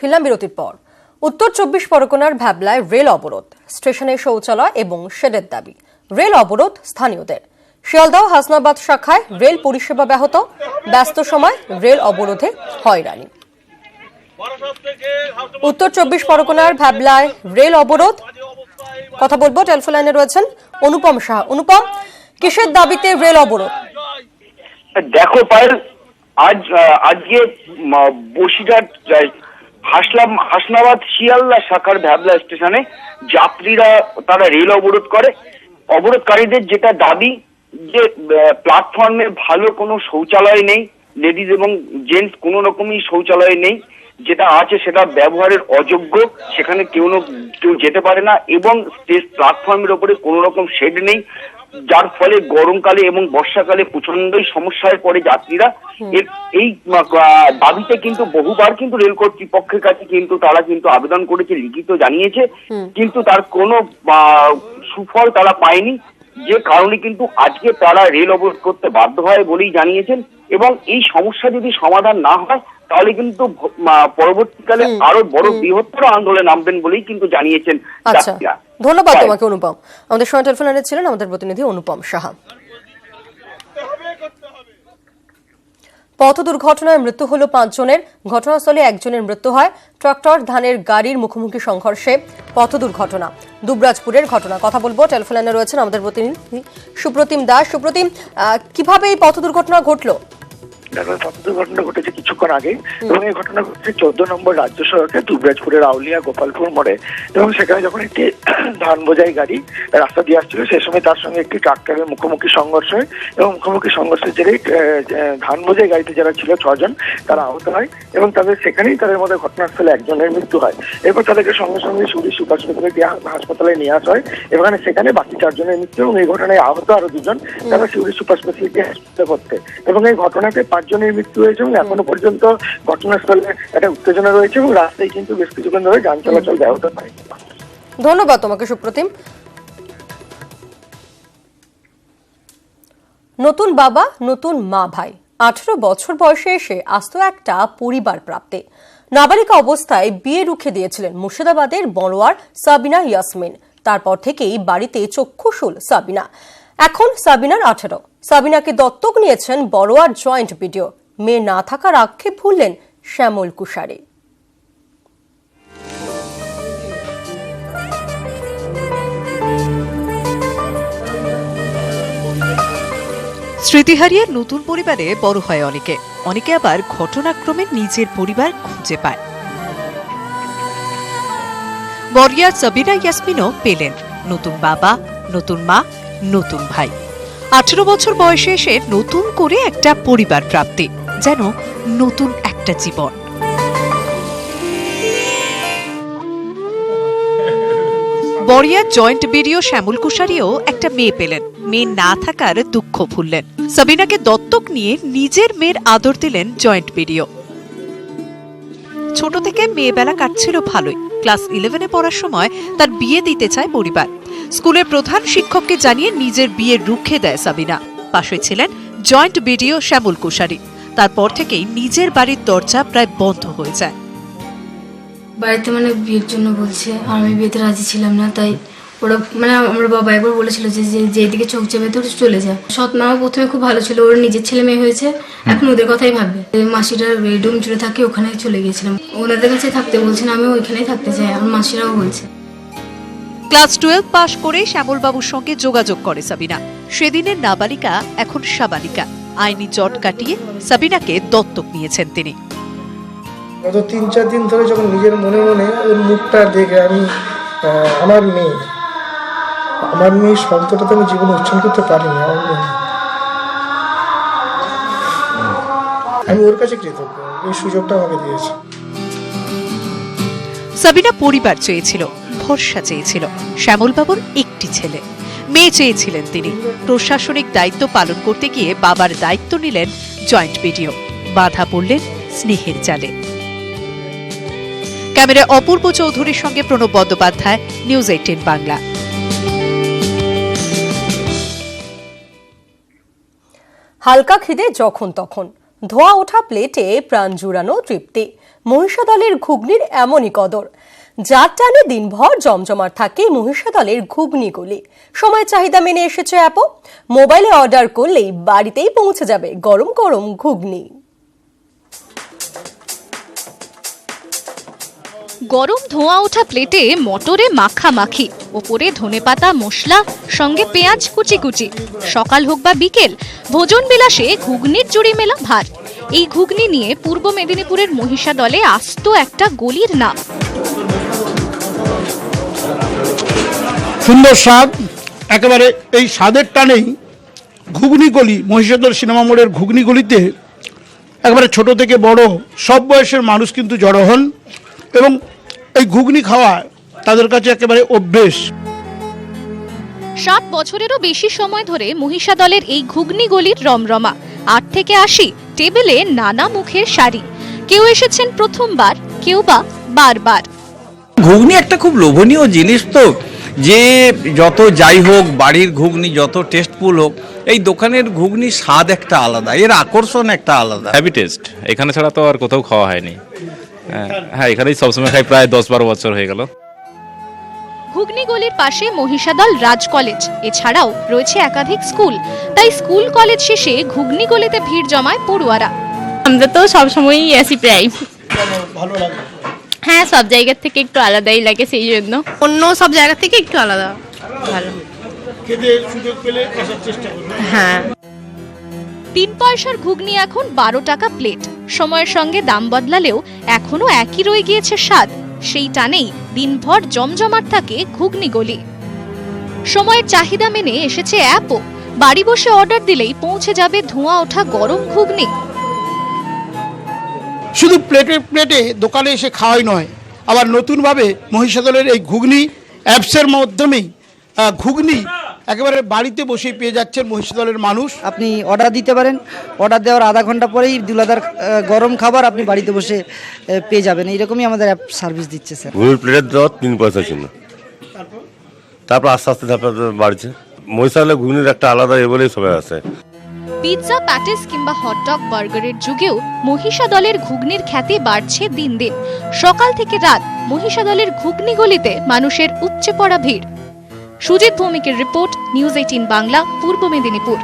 ফিরলাম বিরতির পর। উত্তর 24 পরগনার ভ্যাবলায় রেল অবরোধ, স্টেশনে শৌচালয় এবং শেডের দাবি। রেল অবরোধ স্থানীয়দের। শিয়ালদহ হাসনাবাদ শাখায় রেল পরিষেবা ব্যাহত, ব্যস্ত সময় রেল অবরোধে হয়রানি। উত্তর 24 পরগনার ভ্যাবলায় রেল অবরোধ, কথা বলবো, টেলিফোন লাইনে রয়েছেন অনুপম সাহা। অনুপম, কিসের দাবিতে রেল অবরোধ? দেখো পায়েল, আজকে বসিরহাট হাসনাবাদ শিয়ালদা শাখার ভ্যাবলা স্টেশনে যাত্রীরা তারা রেল অবরোধ করে। অবরোধকারীদের যেটা দাবি যে প্ল্যাটফর্মে ভালো কোনো শৌচালয় নেই, লেডিজ এবং জেন্টস কোনো রকমই শৌচালয় নেই, যেটা আছে সেটা ব্যবহারের অযোগ্য, সেখানে কেউ যেতে পারে না এবং প্ল্যাটফর্মের উপরে কোনো রকম শেড নেই, যার ফলে গরমকালে এবং বর্ষাকালে প্রচন্ডই সমস্যায় পড়ে যাত্রীরা। এই দাবিতে কিন্তু বহুবার কিন্তু রেল কর্তৃপক্ষের কাছে কিন্তু তারা কিন্তু আবেদন করেছে, লিখিত জানিয়েছে, কিন্তু তার কোনো সুফল তারা পায়নি, যে কারণে কিন্তু আজকে তারা রেল অবরোধ করতে বাধ্য হয় বলেই জানিয়েছেন। এবং এই সমস্যা যদি সমাধান না হয় তাহলে কিন্তু পরবর্তীকালে আরো বড় বৃহত্তর আন্দোলনে নামবেন বলেই কিন্তু জানিয়েছেন যাত্রীরা। ধন্যবাদ তোমাকে অনুপম। আমাদের সঙ্গে টেলিফোন লাইনে ছিলেন আমাদের প্রতিনিধি অনুপম সাহা। পথ দুর্ঘটনায় মৃত্যু হলো 5 জনের। ঘটনাস্থলে একজনের মৃত্যু হয়। ট্রাক্টর ধানের গাড়ির মুখোমুখি সংঘর্ষে পথ দুর্ঘটনা, দুবরাজপুরের ঘটনা। কথা বলবো, টেলিফোন লাইনে রয়েছেন আমাদের প্রতিনিধি সুপ্রতিম দাস। সুপ্রতিম, কিভাবে এই পথ দুর্ঘটনা ঘটলো? পথ দুর্ঘটনা ঘটেছে কিছুক্ষণ আগে এবং এই ঘটনা ঘটেছে 14 নম্বর রাজ্য সড়কে দুবরাজপুরের আউলিয়া গোপালপুর মোড়ে। এবং সেখানে যখন একটি ধান বোঝাই গাড়ি রাস্তা দিয়ে আসছিল, সেই সময় তার সঙ্গে একটি ট্রাক্টরের মুখোমুখি সংঘর্ষ হয় এবং মুখোমুখি সংঘর্ষের জেরেই ধান বোঝাই গাড়িতে যারা ছিল 6 জন তারা আহত হয় এবং সেখানেই তাদের মধ্যে ঘটনাস্থলে একজনের মৃত্যু হয়। এরপর তাদেরকে সঙ্গে সঙ্গে সুপার স্পেশালিটি হাসপাতালে নিয়ে আসা হয় এবং সেখানে বাকি 4 জনের মৃত্যু এবং এই ঘটনায় আহত আরো 2 জন, তারা সুপার স্পেশালিটি হাসপাতালে ভর্তি। এবং এই ঘটনাতে 5 জনের মৃত্যু হয়েছে এবং এখনো পর্যন্ত ঘটনাস্থলে একটা উত্তেজনা রয়েছে এবং রাস্তায় কিন্তু বেশ কিছুক্ষণ ধরে যান চলাচল ব্যাহত হয়। ধন্যবাদ তোমাকে সুপ্রতিম। নতুন বাবা নতুন মা ভাই, 18 বছর বয়সে এসে আস্ত একটা পরিবার প্রাপ্তি। নাবালিকা অবস্থায় বিয়ে রুখে দিয়েছিলেন মুর্শিদাবাদের বড়োয়ার সাবিনা ইয়াসমিন। তারপর থেকেই বাড়িতে চক্ষুশূল সাবিনা। এখন সাবিনার 18। সাবিনাকে দত্তক নিয়েছেন বড়োয়ার জয়েন্ট বিডিও। মেয়ে না থাকার আক্ষেপ ভুললেন শ্যামল কুশারি। স্মৃতি হারিয়ে নতুন পরিবারে বড় হয় অনেকে, অনেকে আবার ঘটনাক্রমে নিজের পরিবার খুঁজে পায়। বড়িয়া সাবিনা ইয়াসমিনও পেলেন নতুন বাবা, নতুন মা, নতুন ভাই। 18 বছর বয়সে এসে নতুন করে একটা পরিবার প্রাপ্তি, যেন নতুন একটা জীবন। বড়িয়া জয়েন্ট বিডিও শ্যামল কুশারিও একটা মেয়ে পেলেন। মেয়ে না থাকার দুঃখ ভুললেন। সাবিনাকে দত্তক নিয়ে নিজের মেয়ের আদর দিলেন জয়েন্ট বিডিও। ছোট থেকে মেয়েবেলা কাটছিল ভালোই। ক্লাস 11-এ পড়ার সময় তার বিয়ে দিতে চায় পরিবার। স্কুলের প্রধান শিক্ষককে জানিয়ে নিজের বিয়ে রুখে দেয় সাবিনা। পাশে ছিলেন জয়েন্ট বিডিও শ্যামল কুশারি। তারপর থেকেই নিজের বাড়ির দরজা প্রায় বন্ধ হয়ে যায়। বাড়িতে বিয়ের জন্য বলছে, আর আমি বিয়েতে রাজি ছিলাম না। তাই ওরা আমার বাবা একবার বলেছিল যে যেদিকে চোখ যাবে তোর চলে যা। সৎ মাও প্রথমে খুব ভালো ছিল, ওর নিজের ছেলে মেয়ে হয়েছে, এখন ওদের কথাই ভাববে। মাসিরা রুম জুড়ে থাকে, ওখানে চলে গিয়েছিলাম। ওনাদের কাছে থাকতে বলছেন, আমি ওইখানেই থাকতে চাই, আমার মাসিরাও বলছে। ক্লাস 12 পাশ করে শ্যামলবাবুর সঙ্গে যোগাযোগ করে সাবিনা। সেদিনের নাবালিকা এখন সাবালিকা। আইনি জট কাটিয়ে সাবিনাকে দত্তক নিয়েছেন তিনি। গত 3-4 দিন ধরে যখন নিজের মনে মনে ওর মুখটা দেখে আমি আমার মেয়ে শব্দটা তো আমি জীবনে উচ্চারণ করতে পারিনি। আমি ওর কাছে কৃতজ্ঞ, এই সুযোগটা আমাকে দিয়েছে। সাবিনা পরিবার চেয়েছিল, ভরসা চেয়েছিল। শ্যামলবাবুর একটি ছেলে, মেয়ে চেয়েছিলেন তিনি। প্রশাসনিক দায়িত্ব পালন করতে গিয়ে বাবার দায়িত্ব নিলেন জয়েন্ট বিডিও। বাধা পড়লেন স্নেহের জালে। ক্যামেরায় অপূর্ব চৌধুরীর সঙ্গে প্রণব বন্দ্যোপাধ্যায়, নিউজ 18 বাংলা। হালকা খিদে যখন তখন, ধোয়া ওঠা প্লেটে প্রাণ জুড়ানো তৃপ্তি। মহিষাদলের ঘুগনির এমনই কদর। যার টানে দিনভর জমজমাট থাকে মহিষাদলের ঘুগনিগুলি। সময় চাহিদা মেনে এসেছে অ্যাপও। মোবাইলে অর্ডার করলেই বাড়িতেই পৌঁছে যাবে গরম গরম ঘুগনি। গরম ধোঁয়া ওঠা প্লেটে মটরে মাখামাখি, ওপরে ধনেপাতা মশলা, সঙ্গে পেঁয়াজ কুচি কুচি। সকাল হোক বা বিকেল, ভোজন বিলাসে ঘুগনির জুড়ি মেলা ভার। এই ঘুগনি নিয়ে পূর্ব মেদিনীপুরের মহিষাদলে আস্ত একটা গলির নাম। সুন্দর স্বাদ, একেবারে এই স্বাদের টানেই ঘুগনি গলি, মহিষাদল সিনেমা মোড়ের ঘুগনি গলিতে একেবারে ছোট থেকে বড় সব বয়সের মানুষ কিন্তু জড়ো হন এবং এই ঘুগনি খাওয়া তাদের কাছে একেবারে অভ্যেস। 60 বছরেরও বেশি সময় ধরে মহিষাদলের এই ঘুগনি গলির রমরমা। 8 থেকে 80 টেবিলে নানা মুখের সারি। কেউ এসেছেন প্রথমবার, কেউ বা বারবার। ঘুগনি একটা খুব লোভনীয় জিনিস, তো যে যত যাই হোক বাড়ির ঘুগনি যত টেস্টফুল হোক, এই দোকানের ঘুগনি স্বাদ একটা আলাদা, এর আকর্ষণ একটা আলাদা। হ্যাভি টেস্ট, এখানে ছাড়া তো আর কোথাও খাওয়া হয়নি। হ্যাঁ, এখানেই সবসময় খাই, প্রায় 10-12 বছর হয়ে গেল। ঘুগনি গলির পাশে মহিষাদল রাজ কলেজ, এছাড়াও রয়েছে একাধিক স্কুল। তাই স্কুল কলেজ শেষে ঘুগনি গলিতে ভিড় জমায় পড়ুয়ারা। আমরা তো সবসময়ই আসি প্রায়। ভালো লাগে। হ্যাঁ, সব জায়গার থেকে একটু আলাদাই লাগে, সেই জন্য অন্য সব জায়গা থেকে একটু আলাদা ভালো। খেতে সুযোগ পেলে আসার চেষ্টা করব। হ্যাঁ, 3 পয়সার ঘুগনি এখন 12 টাকা প্লেট। সময়ের সঙ্গে দাম বদলালেও এখনো একই রয়ে গিয়েছে স্বাদ। সেই টানেই দিনভর জমজমাট থাকে ঘুগনি গলি। সময়ের চাহিদা মেনে এসেছে অ্যাপও। বাড়ি বসে অর্ডার দিলেই পৌঁছে যাবে ধোঁয়া ওঠা গরম ঘুগনি। শুধু প্লেটে প্লেটে দোকানে এসে খাওয়াই নয়, আবার নতুনভাবে মহিষাদলের এই ঘুগনি অ্যাপসের মাধ্যমেই ঘুগনি একেবারে বাড়িতে বসেই পেয়ে যাচ্ছেন মহিষাদলের মানুষ। আপনি অর্ডার দিতে পারেন, অর্ডার দেওয়ার আধা ঘন্টা পরেই দুলাদার গরম খাবার আপনি বাড়িতে বসে পেয়ে যাবেন। এইরকমই আমাদের অ্যাপ সার্ভিস দিচ্ছে স্যার। ঘুগনির প্লেটের দর 3 পয়সা ছিল, তারপর আস্তে আস্তে বাড়ছে। মহিষাদলের ঘুগনির একটা আলাদা বলেই সবাই আসে। পিৎজা, প্যাটিস কিংবা হটডগ বার্গারের যুগেও মহিষাদলের ঘুগনির খ্যাতি বাড়ছে দিন দিন। সকাল থেকে রাত মহিষাদলের ঘুগনি গলিতে মানুষের উপচে পড়া ভিড়। সুজিত ভৌমিকের রিপোর্ট, নিউজ 18 বাংলা, পূর্ব মেদিনীপুর।